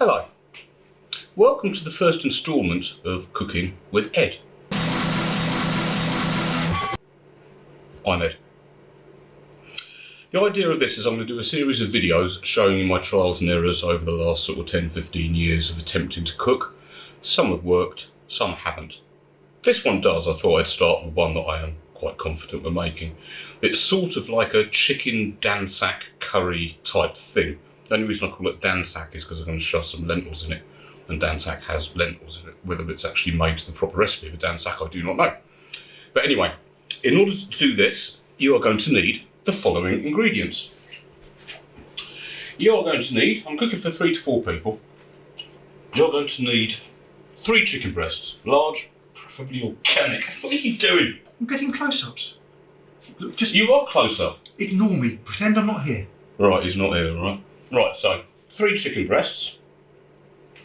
Hello. Welcome to the first instalment of Cooking with Ed. I'm Ed. The idea of this is I'm going to do a series of videos showing you my trials and errors over the last sort of 10-15 years of attempting to cook. Some have worked, some haven't. This one does. I thought I'd start with one that I am quite confident we're making. It's sort of like a chicken dhansak curry type thing. The only reason I call it dhansak is because I'm going to shove some lentils in it, and dhansak has lentils in it. Whether it's actually made to the proper recipe of a dhansak, I do not know. But anyway, in order to do this, you are going to need the following ingredients. You are going to need, I'm cooking for 3 to 4 people, you're going to need 3 chicken breasts, large, preferably organic. What are you doing? I'm getting close-ups. Look, just You are close up. ignore me. Pretend I'm not here. Right, he's not here, right? Right, so 3 chicken breasts,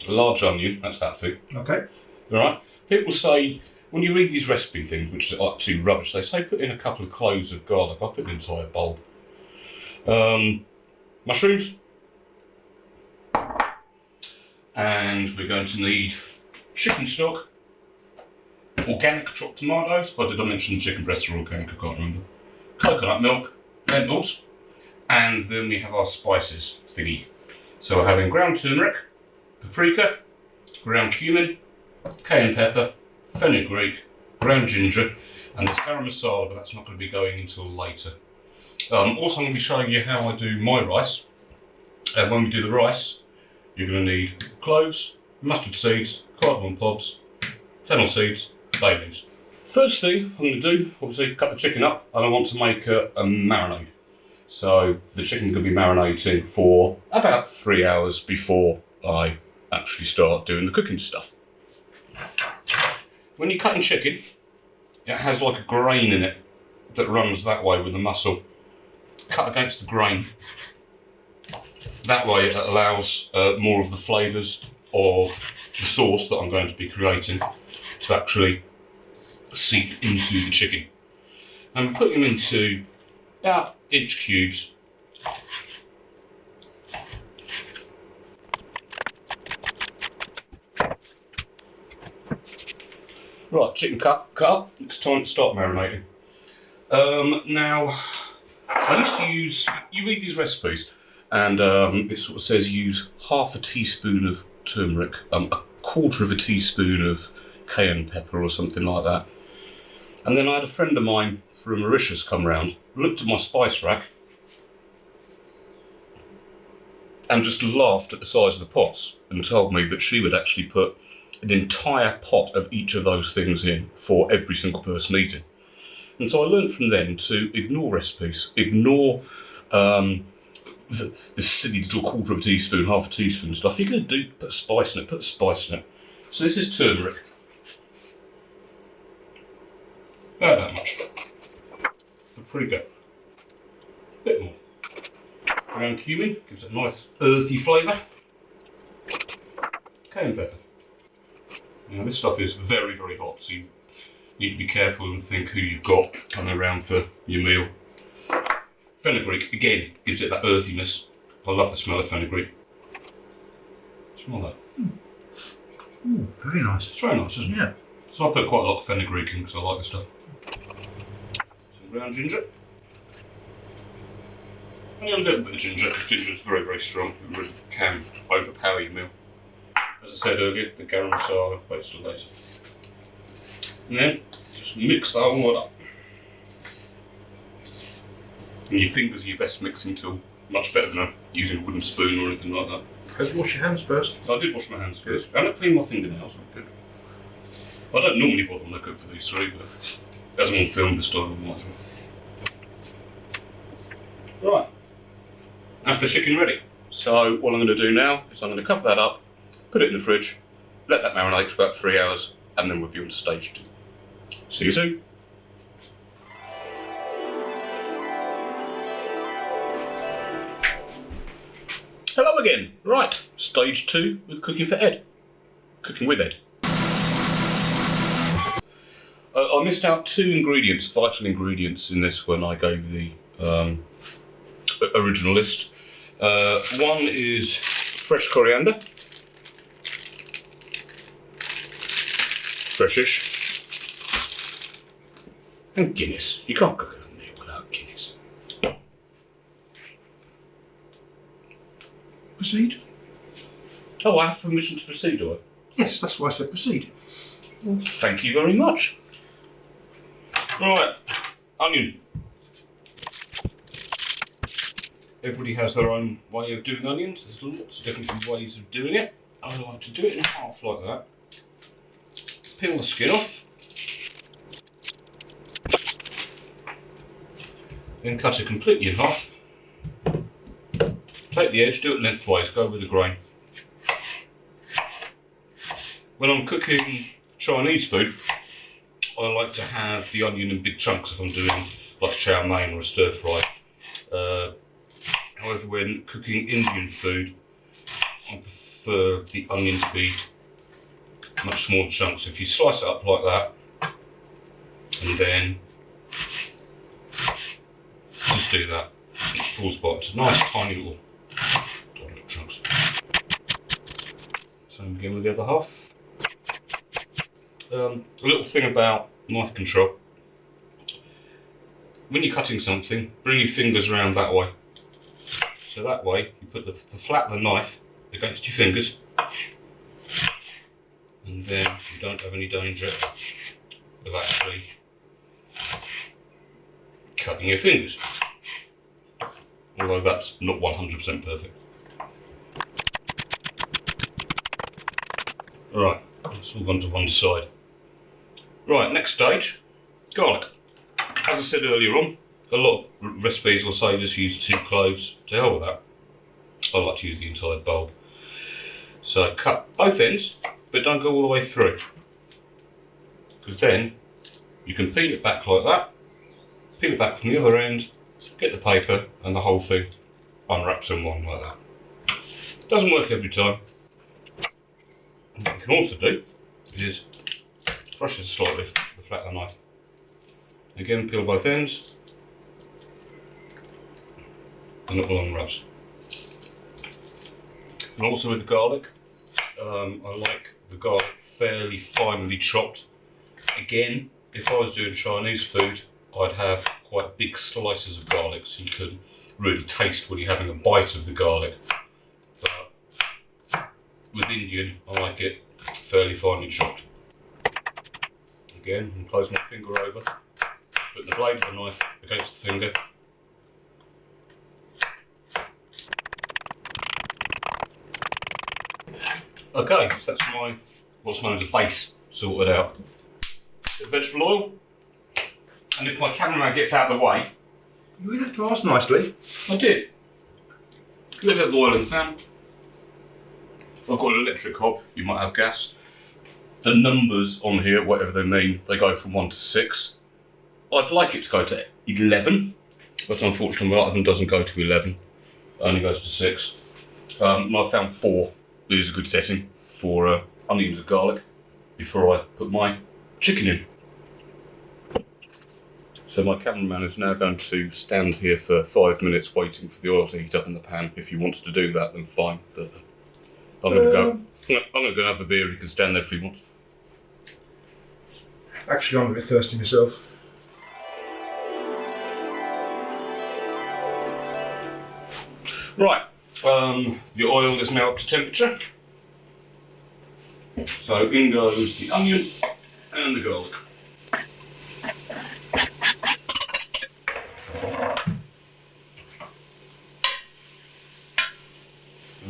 a large onion, that's that thing. Okay. Alright? People say, when you read these recipe things, which are absolute rubbish, they say put in a couple of cloves of garlic. I put an entire bowl. Mushrooms. And we're going to need chicken stock, organic chopped tomatoes. Or did I mention the chicken breasts are organic? I can't remember. Coconut milk, lentils, and then we have our spices thingy. So we're having ground turmeric, paprika, ground cumin, cayenne pepper, fenugreek, ground ginger, and there's garam masala, but that's not going to be going until later. Also, I'm going to be showing you how I do my rice. When we do the rice, you're going to need cloves, mustard seeds, cardamom pods, fennel seeds, bay leaves. First thing I'm going to do, obviously, cut the chicken up, and I want to make a marinade. So the chicken's going to be marinating for about 3 hours before I actually start doing the cooking stuff. When you're cutting chicken, it has like a grain in it that runs that way with the muscle. Cut against the grain. That way it allows more of the flavours of the sauce that I'm going to be creating to actually seep into the chicken. I'm putting them into about inch cubes. Right, chicken cut up. It's time to start marinating. Now, I used to use, you read these recipes, and it sort of says use half a teaspoon of turmeric, a quarter of a teaspoon of cayenne pepper or something like that. And then I had a friend of mine from Mauritius come round, looked at my spice rack, and just laughed at the size of the pots, and told me that she would actually put an entire pot of each of those things in for every single person eating. And so I learned from then to ignore recipes, ignore the silly little quarter of a teaspoon, half a teaspoon stuff. You're going to do, put a spice in it, put a spice in it. So this is turmeric. About that much. Paprika. Bit more. Ground cumin, gives it a nice earthy flavour. Cayenne pepper. Now this stuff is very, very hot, so you need to be careful and think who you've got coming around for your meal. Fenugreek, again, gives it that earthiness. I love the smell of fenugreek. Smell that. Ooh, very nice. It's very nice, isn't it? Yeah. So I put quite a lot of fenugreek in because I like the stuff. Some ground ginger. And a little bit of ginger, because ginger is very, very strong. It really can overpower your meal. As I said earlier, the garam masala, wait till later. And then just mix that all up. And your fingers are your best mixing tool. Much better than using a wooden spoon or anything like that. Have you washed your hands first? I did wash my hands first. And I cleaned my fingernails. Good. I don't normally bother when I cook for these 3, but as I'm on film this time, I might as well. Right. That's the chicken ready. So what I'm going to do now is I'm going to cover that up, put it in the fridge, let that marinate for about 3 hours, and then we'll be on to stage 2. See you soon. Hello again. Right, stage 2 with Cooking for Ed. Cooking with Ed. I missed out 2 ingredients, vital ingredients in this when I gave the original list. One is fresh coriander, freshish. And Guinness. You can't cook a meal without Guinness. Proceed? Oh, I have permission to proceed, do I? Yes, that's why I said proceed. Thank you very much. Right, onion. Everybody has their own way of doing onions. There's lots of different ways of doing it. I like to do it in half like that. Peel the skin off. Then cut it completely in half. Take the edge, do it lengthwise, go with the grain. When I'm cooking Chinese food, I like to have the onion in big chunks if I'm doing like a chow mein or a stir fry. However, when cooking Indian food, I prefer the onion to be much smaller chunks. If you slice it up like that, and then just do that, it falls apart into nice tiny little chunks. So I'm begin with the other half. A little thing about knife control. When you're cutting something, bring your fingers around that way. So that way, you put the flat of the knife against your fingers, and then you don't have any danger of actually cutting your fingers. Although that's not 100% perfect. Right, that's all gone to one side. Right, next stage, garlic. As I said earlier on, a lot of recipes will say just use 2 cloves. To hell with that. I like to use the entire bulb. So cut both ends, but don't go all the way through. Because then you can peel it back like that, peel it back from the other end, get the paper, and the whole thing unwraps in one like that. Doesn't work every time. What you can also do is brush it slightly with the flat of the knife. Again, peel both ends, and it will unwraps. And also with the garlic, I like the garlic fairly finely chopped. Again, if I was doing Chinese food, I'd have quite big slices of garlic so you can really taste when you're having a bite of the garlic. But with Indian, I like it fairly finely chopped. Again, and close my finger over, put the blade of the knife against the finger. Okay, so that's my what's known as a base sorted out. Bit of vegetable oil, and if my cameraman gets out of the way, You read that glass nicely. I did. A little bit of oil in the pan. I've got an electric hob, you might have gas. The numbers on here, whatever they mean, they go from 1 to 6. I'd like it to go to 11, but unfortunately my oven doesn't go to 11. It only goes to 6. And I found 4 is a good setting for onions and garlic before I put my chicken in. So my cameraman is now going to stand here for 5 minutes waiting for the oil to heat up in the pan. If he wants to do that, then fine. But I'm going to go. I'm going to go have a beer. He can stand there if he wants. Actually, I'm a bit thirsty myself. Right. The oil is now up to temperature. So in goes the onion and the garlic.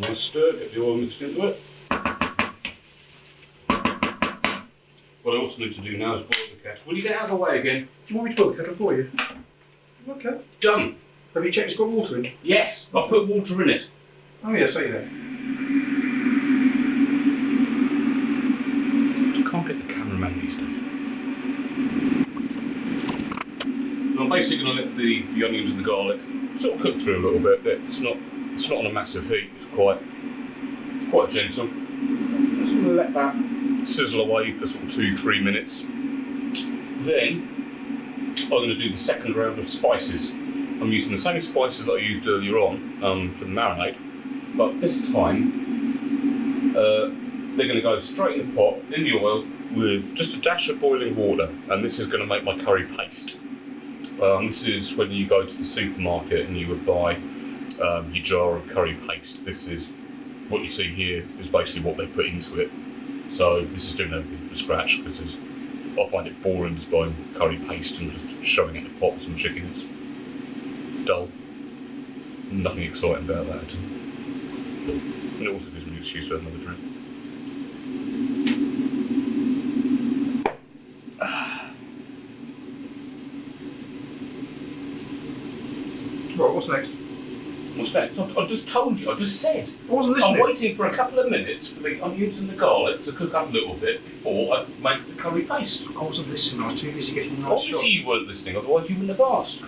Nice stir, get the oil mixed into it. What I also need to do now is boil the kettle. Will you get out of the way again? Do you want me to boil the kettle for you? Okay. Done. Have you checked it's got water in? Yes, I put water in it. Oh yes, I that. Can't get the cameraman these days. And I'm basically going to let the onions and the garlic sort of cook through a little bit. It's not on a massive heat. It's quite gentle. I'm just going to let that sizzle away for sort of 2-3 minutes. Then I'm going to do the second round of spices. I'm using the same spices that I used earlier on for the marinade, but this time They're going to go straight in the pot, in the oil, with just a dash of boiling water, and this is going to make my curry paste. This is when you go to the supermarket and you would buy your jar of curry paste. This is what you see here is basically what they put into it. So this is doing everything from scratch because I find it boring just buying curry paste and just shoving it in a pot with some chicken. It's dull. Nothing exciting about that at all. And it also gives me an excuse for another drink. Right, what's next? What's next? I just told you, I just said. I wasn't listening. I'm waiting for a couple of minutes for the onions and the garlic to cook up a little bit before I make the curry paste. I wasn't listening, I was too busy getting nice Obviously shots. you weren't listening, otherwise you wouldn't have asked.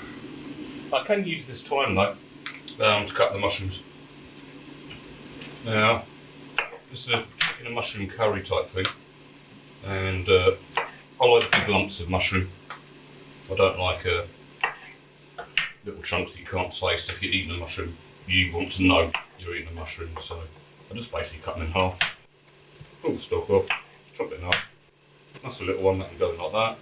I can use this time though to cut the mushrooms. Now, this is a chicken and mushroom curry type thing, and I like big lumps of mushroom. I don't like little chunks that you can't taste. If you're eating a mushroom, you want to know you're eating a mushroom, so I just basically cut them in half. Pull the stalk off, chop it in half. That's a little one, that can go like that.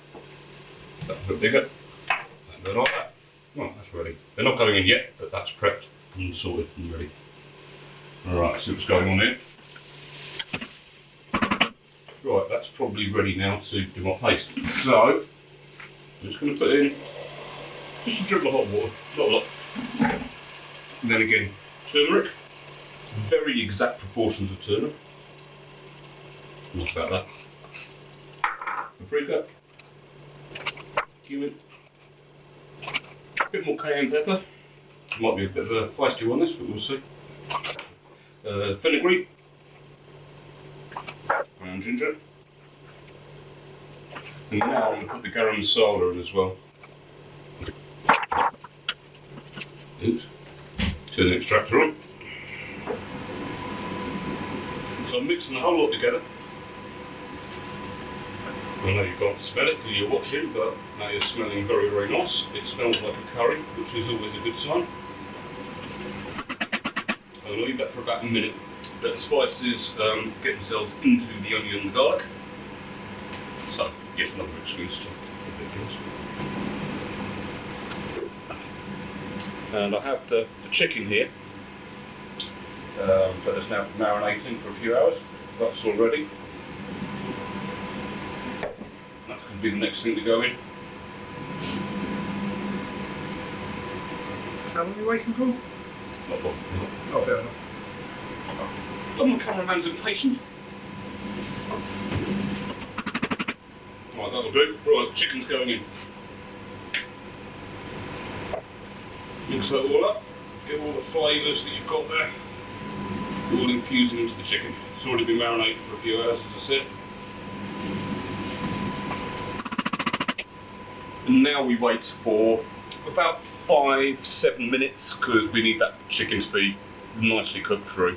That's a bit bigger, that can go like that. Right, that's ready. They're not going in yet, but that's prepped and sorted and ready. Alright, let's see what's going on here. Right, that's probably ready now to do my paste. So, I'm just going to put in just a dribble of hot water, not a lot. And then again, turmeric. Very exact proportions of turmeric. Not about that. Paprika. Cumin. A bit more cayenne pepper. Might be a bit of a feisty one this, but we'll see. Fenugreek. And ginger. And now I'm going to put the garam masala in as well. Oops. Turn the extractor on. So I'm mixing the whole lot together. I know you can't smell it because you're watching, but now you're smelling very, very nice. It smells like a curry, which is always a good sign. I'll leave that for about a minute. Let the spices get themselves into the onion and the garlic. So, yes, another excuse to and I have the chicken here that is now marinating for a few hours. That's all ready. That's going to be the next thing to go in. How long are you waiting for? Not long. Oh, fair enough. The cameraman's impatient. Right, that'll do. Right, chicken's going in. Mix that all up, get all the flavours that you've got there, all infusing into the chicken. It's already been marinated for a few hours, as I said. And now we wait for about 5-7 minutes because we need that chicken to be nicely cooked through.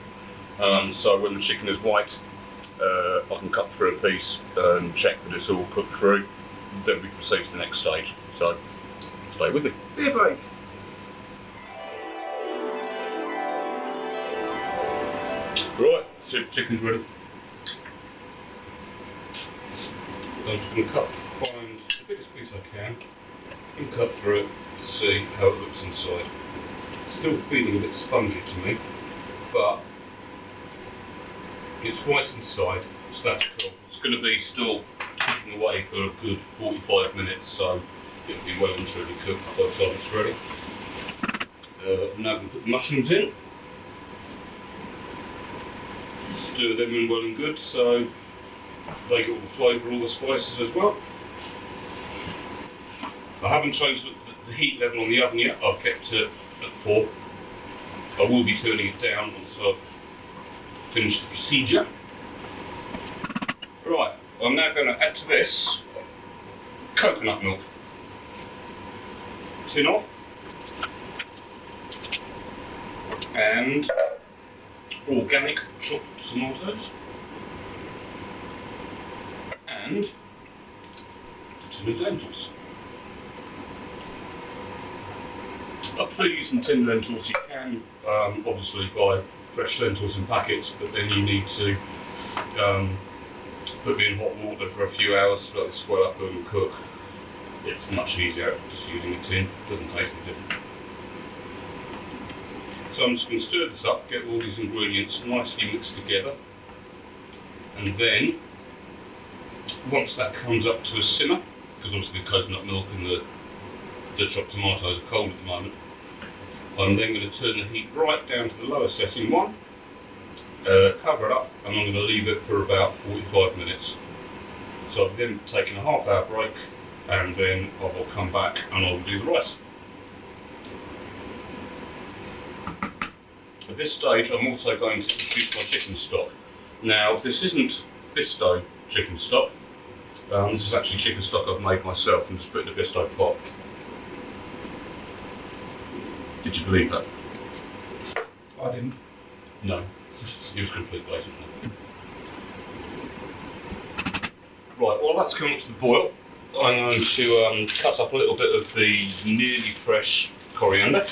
So when the chicken is white, I can cut through a piece and check that it's all cooked through. Then we proceed to the next stage. So stay with me. Beer break. Right, see if the chicken's ready. I'm just going to find the biggest piece I can and cut through it to see how it looks inside. It's still feeling a bit spongy to me, but it's white inside, so that's cool. It's going to be still cooking away for a good 45 minutes, so it'll be well and truly cooked by the time it's ready. I'm now going to put the mushrooms in. Stir them in well and good so they get all the flavour, all the spices as well. I haven't changed the heat level on the oven yet, I've kept it at 4. I will be turning it down once I've finished the procedure. Right, I'm now going to add to this coconut milk. Tin off. And organic chopped tomatoes. And a tin of lentils. I prefer using tin lentils. You can obviously buy fresh lentils in packets, but then you need to Put it in hot water for a few hours, let it swell up and cook. It's much easier just using a tin, doesn't taste any different. So I'm just going to stir this up, get all these ingredients nicely mixed together, and then once that comes up to a simmer, because obviously the coconut milk and the chopped tomatoes are cold at the moment, I'm then going to turn the heat right down to the lower setting one, cover it up, and I'm going to leave it for about 45 minutes. So I've then taken a half-hour break, and then I will come back and I will do the rice. At this stage, I'm also going to produce my chicken stock. Now, this isn't Bisto chicken stock. This is actually chicken stock I've made myself and just put in a Bisto pot. Did you believe that? I didn't. No. It was complete blatant. Right, while that's coming up to the boil, I'm going to cut up a little bit of the nearly fresh coriander.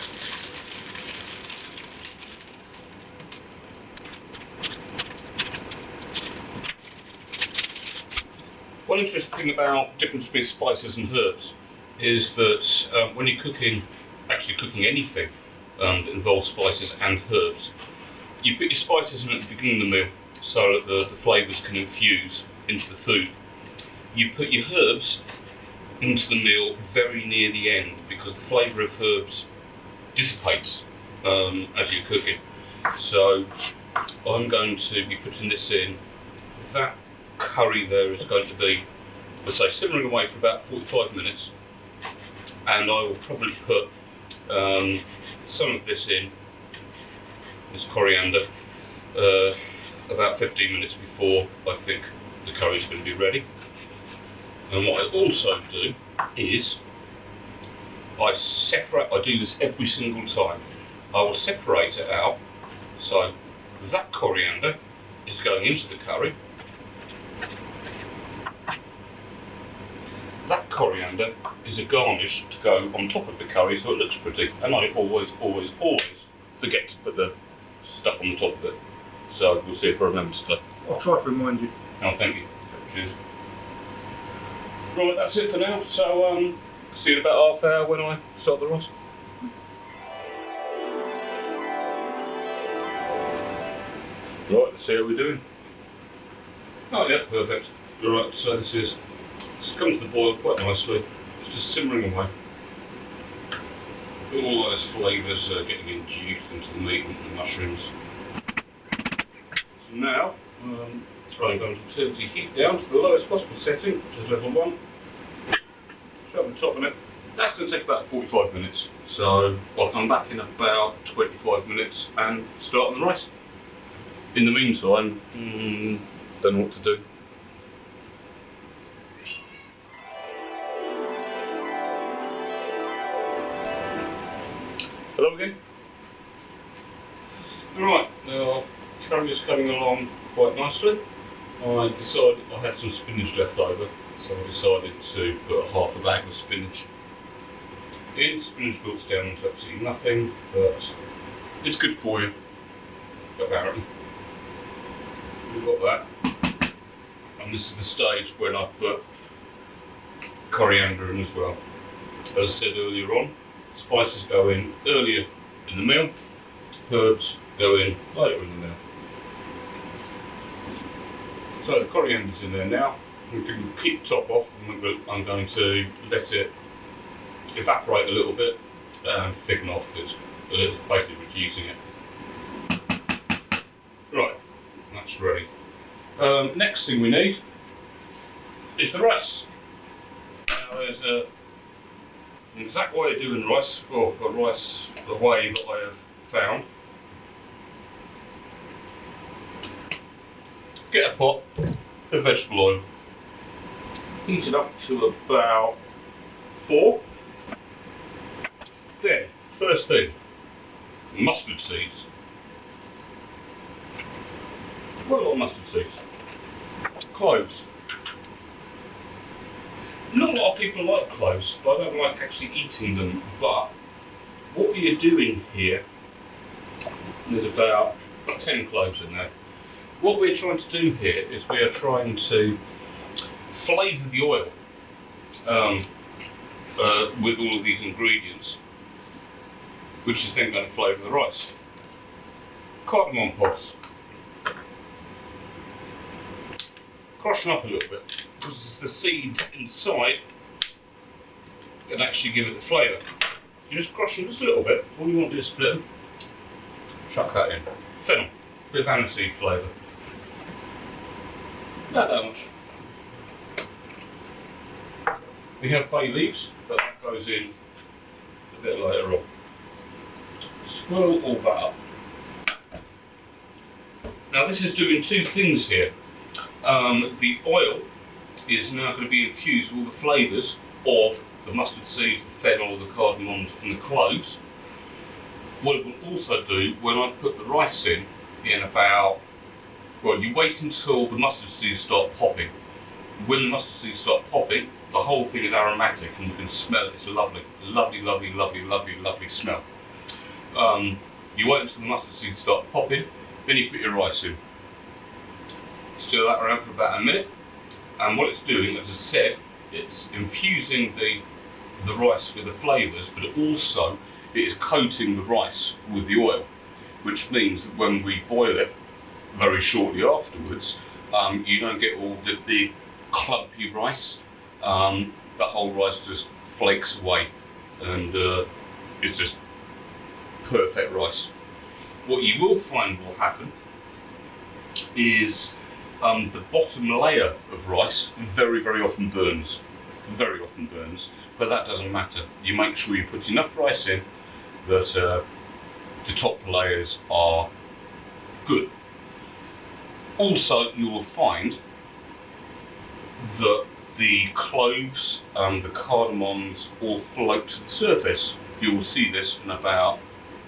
One interesting thing about difference between spices and herbs is that when you're cooking anything that involves spices and herbs, you put your spices in at the beginning of the meal so that the flavours can infuse into the food. You put your herbs into the meal very near the end because the flavour of herbs dissipates as you're cooking. So I'm going to be putting this in. That curry there is going to be, let's say, simmering away for about 45 minutes, and I will probably put some of this in, this coriander, about 15 minutes before I think the curry is going to be ready. And what I also do is I do this every single time. I will separate it out, so that coriander is going into the curry. That coriander is a garnish to go on top of the curry so it looks pretty, and I always forget to put the stuff on the top of it. So we'll see if I remember to. I'll try to remind you. Oh, thank you. Cheers. Right, that's it for now. So see you in about half hour when I start the rice. Right, let's see how we're doing. Oh yeah, perfect. Right, so this comes to the boil quite nicely. It's just simmering away. All those flavours are getting induced into the meat and the mushrooms. So now, I'm going to turn the heat down to the lowest possible setting, which is level 1. Shove the top on it. That's going to take about 45 minutes. So I'll come back in about 25 minutes and start on the rice. In the meantime, don't know what to do. Hello again. Alright, now curry is coming along quite nicely. I decided I had some spinach left over, so I decided to put half a bag of spinach in. Spinach wilts down into absolutely nothing, but it's good for you, apparently. So we've got that. And this is the stage when I put coriander in as well. As I said earlier on, spices go in earlier in the meal, herbs go in later in the meal. So the coriander's in there now. We can keep the top off, and I'm going to let it evaporate a little bit and thicken off. It's basically reducing it. Right, that's ready. Next thing we need is the rice. Now there's an exact way of doing rice, or rice the way that I have found. Get a pot of vegetable oil, heat it up to about 4. Then, first thing, mustard seeds. Quite a lot of mustard seeds. Cloves. Not a lot of people like cloves, but I don't like actually eating them. But what we are doing here, there's about 10 cloves in there. what we're trying to do here is we are trying to flavour the oil with all of these ingredients, which is then going to flavour the rice. Cardamom pods. Crush them up a little bit, because the seeds inside can actually give it the flavour. You just crush them just a little bit. All you want to do is split them. Chuck that in. Fennel, bit of aniseed flavour. Not that much. We have bay leaves, but that goes in a bit later on. Swirl all that up. Now this is doing two things here. The oil is now going to be infused with all the flavours of the mustard seeds, the fennel, the cardamoms and the cloves. What it will also do when I put the rice in about, well, you wait until the mustard seeds start popping. When the mustard seeds start popping, the whole thing is aromatic and you can smell it. It's a lovely, lovely, lovely, lovely, lovely, lovely smell. You wait until the mustard seeds start popping, then you put your rice in. Stir that around for about a minute, and what it's doing, as I said, it's infusing the rice with the flavours, but also it is coating the rice with the oil, which means that when we boil it very shortly afterwards, you don't get all the big clumpy rice. The whole rice just flakes away, and it's just perfect rice. What you will find will happen is the bottom layer of rice very, very often burns. Very often burns, but that doesn't matter. You make sure you put enough rice in that the top layers are good. Also, you will find that the cloves and the cardamoms all float to the surface. You will see this in about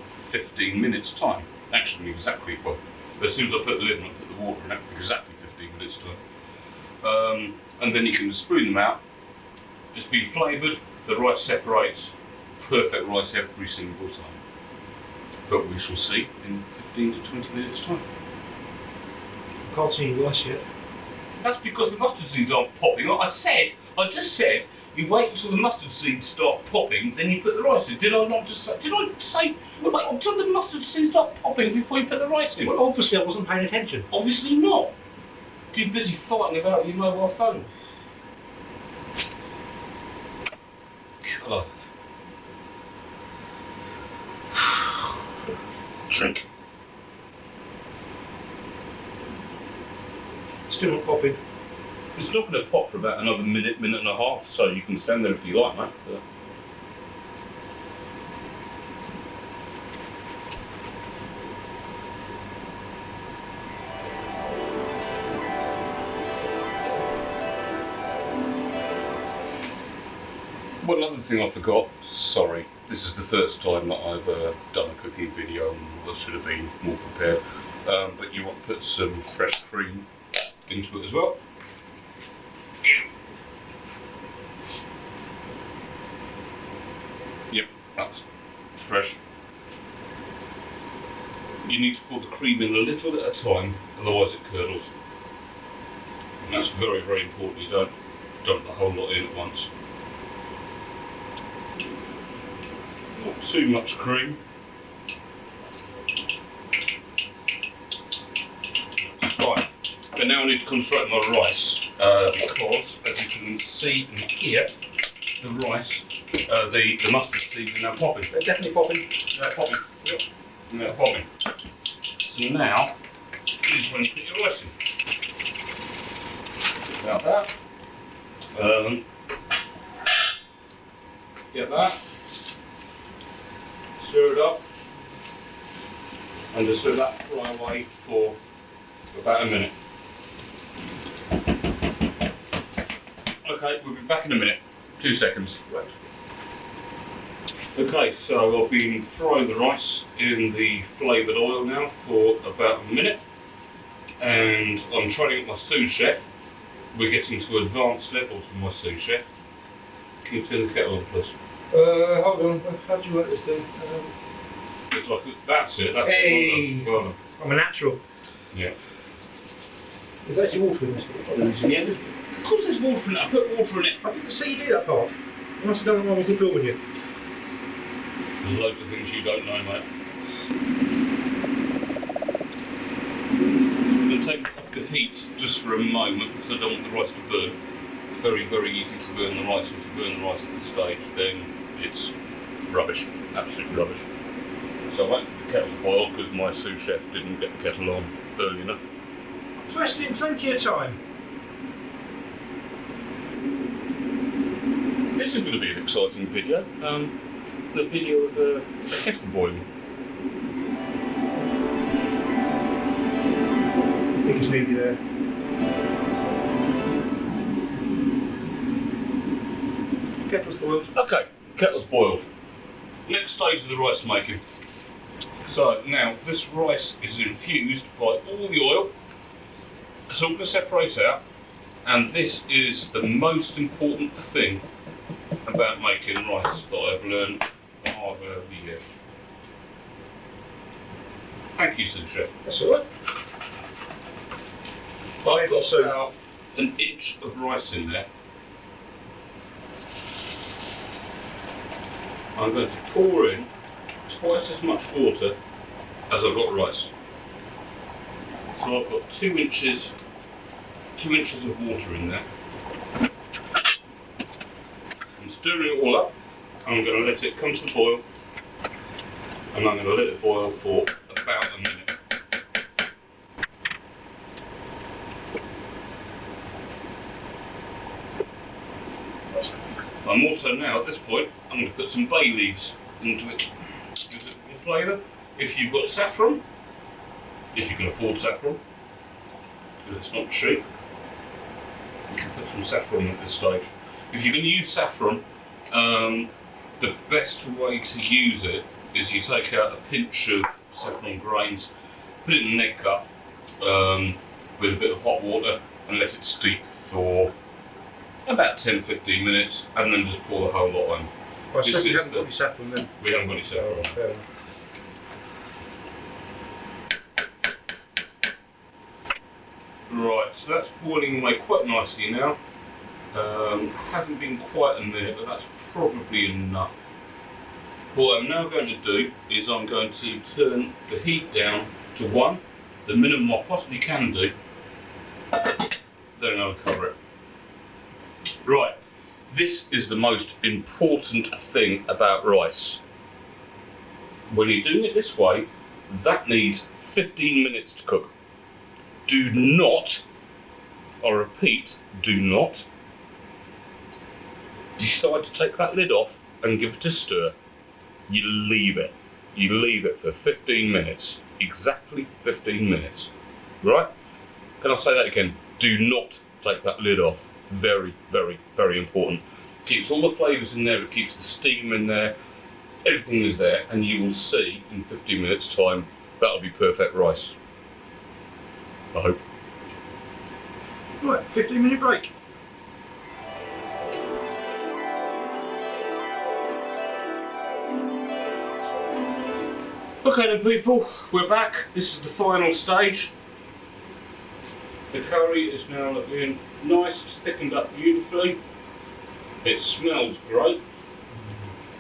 15 minutes time. Actually, exactly, well, as soon as I put the lid on, I put the water in it, exactly 15 minutes time. And then you can spoon them out. It's been flavoured, the rice separates, perfect rice every single time. But we shall see in 15 to 20 minutes time. I can't see any rice yet. That's because the mustard seeds aren't popping. I just said, you wait until the mustard seeds start popping, then you put the rice in. Did I not just say, wait until the mustard seeds start popping before you put the rice in? Well, obviously I wasn't paying attention. Obviously not. Too busy fighting about your mobile phone. God. Drink. Still not popping. It's not going to pop for about another minute, minute and a half, so you can stand there if you like, mate. But one other thing I forgot, sorry, this is the first time that I've done a cooking video and I should have been more prepared, but you want to put some fresh cream into it as well. Yep, that's fresh. You need to pour the cream in a little at a time, otherwise it curdles. And that's very, very important. You don't dump the whole lot in at once. Not too much cream. That's fine. But now I need to concentrate on my rice because, as you can see and hear, the rice, the mustard seeds are now popping. They're definitely popping. They're popping. Yep. And they're popping. So now is when you put your rice in. About that. Get that. Stir it up. And just let that fry away for about a minute. Okay, we'll be back in a minute. 2 seconds. Right. Okay, so I've been frying the rice in the flavoured oil now for about a minute, and I'm trying with my sous chef. We're getting to advanced levels with my sous chef. Can you turn the kettle on, please? Hold on. How do you work this thing? That's it. That's hey. it. Well done. I'm a natural. Yeah. There's actually water in this. Yeah, of course there's water in it. I put water in it. I didn't see you do that part. I must have done it when I wasn't filming you. There's loads of things you don't know, mate. I'm going to take off the heat just for a moment because I don't want the rice to burn. It's very, very easy to burn the rice, and if you burn the rice at this stage, then it's rubbish. Absolute rubbish. So I wait for the kettle to boil because my sous chef didn't get the kettle on early enough. Dressed in plenty of time. This is going to be an exciting video. The video of the kettle boiling. I think it's nearly there. Kettle's boiled. Okay, kettle's boiled. Next stage of the rice making. So now this rice is infused by all the oil. It's all going to separate out, and this is the most important thing about making rice that I've learned the hard way over the years. Thank you, sous chef. That's alright. I've got about an inch of rice in there. I'm going to pour in twice as much water as I've got rice. So I've got 2 inches of water in there. I'm stirring it all up. I'm going to let it come to the boil, and I'm going to let it boil for about a minute. I'm also now, at this point, I'm going to put some bay leaves into it. Gives it more flavour. If you've got saffron, if you can afford saffron, because it's not cheap, you can put some saffron at this stage. If you're going to use saffron, the best way to use it is you take out a pinch of saffron grains, put it in an egg cup with a bit of hot water, and let it steep for about 10-15 minutes, and then just pour the whole lot on. Well, so you haven't got any saffron then? We haven't got any saffron. Oh, fair enough. Right, so that's boiling away quite nicely now. Hasn't been quite a minute, but that's probably enough. What I'm now going to do is I'm going to turn the heat down to 1, the minimum I possibly can do, then I'll cover it. Right, this is the most important thing about rice. When you're doing it this way, that needs 15 minutes to cook. Do not, I repeat, do not decide to take that lid off and give it a stir. You leave it. You leave it for 15 minutes. Exactly 15 minutes. Right? Can I say that again? Do not take that lid off. Very, very, very important. Keeps all the flavours in there, it keeps the steam in there, everything is there, and you will see in 15 minutes time that'll be perfect rice. I hope. Right, 15-minute break. Okay then people, we're back. This is the final stage. The curry is now looking nice, it's thickened up beautifully. It smells great.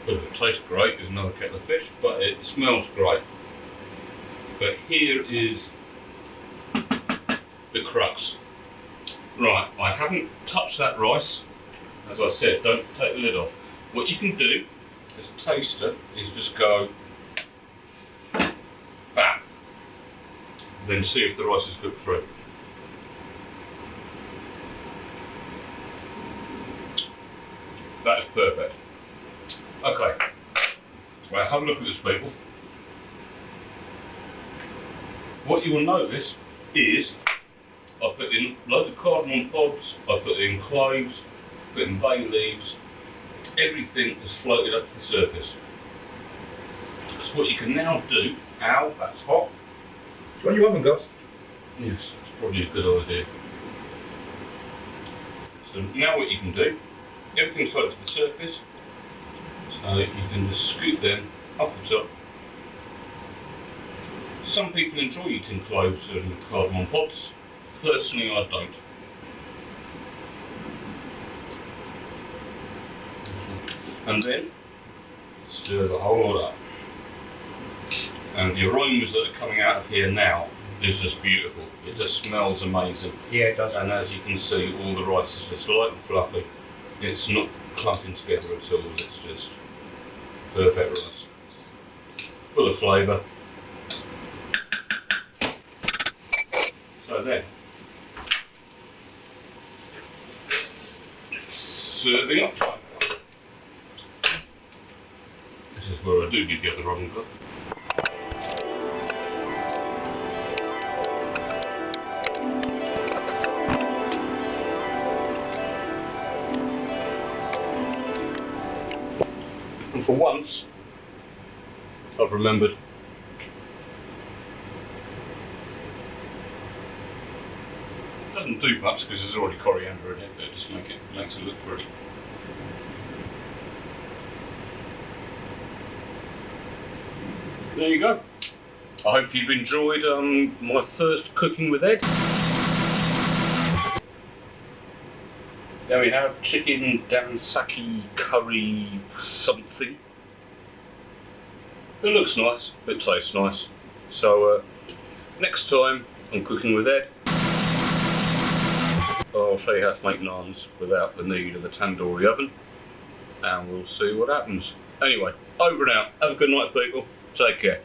But it tastes great is another kettle of fish, but it smells great. But here is the crux. Right, I haven't touched that rice. As I said, don't take the lid off. What you can do as a taster is just go bam. Then see if the rice is cooked through. That is perfect. Okay. Right, have a look at this, people. What you will notice is I put in loads of cardamom pods, I put in cloves, put in bay leaves. Everything has floated up to the surface. So what you can now do, ow, that's hot. Do you want your oven gloves? Yes, it's probably a good idea. So now what you can do, everything's floated to the surface, so you can just scoop them off the top. Some people enjoy eating cloves and cardamom pods. Personally, I don't. And then stir the whole lot up. And the aromas that are coming out of here now is just beautiful. It just smells amazing. Yeah, it does. And as you can see, all the rice is just light and fluffy. It's not clumping together at all. It's just perfect rice. Full of flavour. So then, serving up time. This is where I do give you the wrong look. And for once, I've remembered. Doesn't do much because there's already coriander in it, but it just makes it look pretty. There you go. I hope you've enjoyed my first cooking with Ed. There we have chicken dhansak curry something. It looks nice, it tastes nice. So next time on Cooking with Ed, I'll show you how to make naans without the need of a tandoori oven, and we'll see what happens. Anyway, over and out. Have a good night, people. Take care.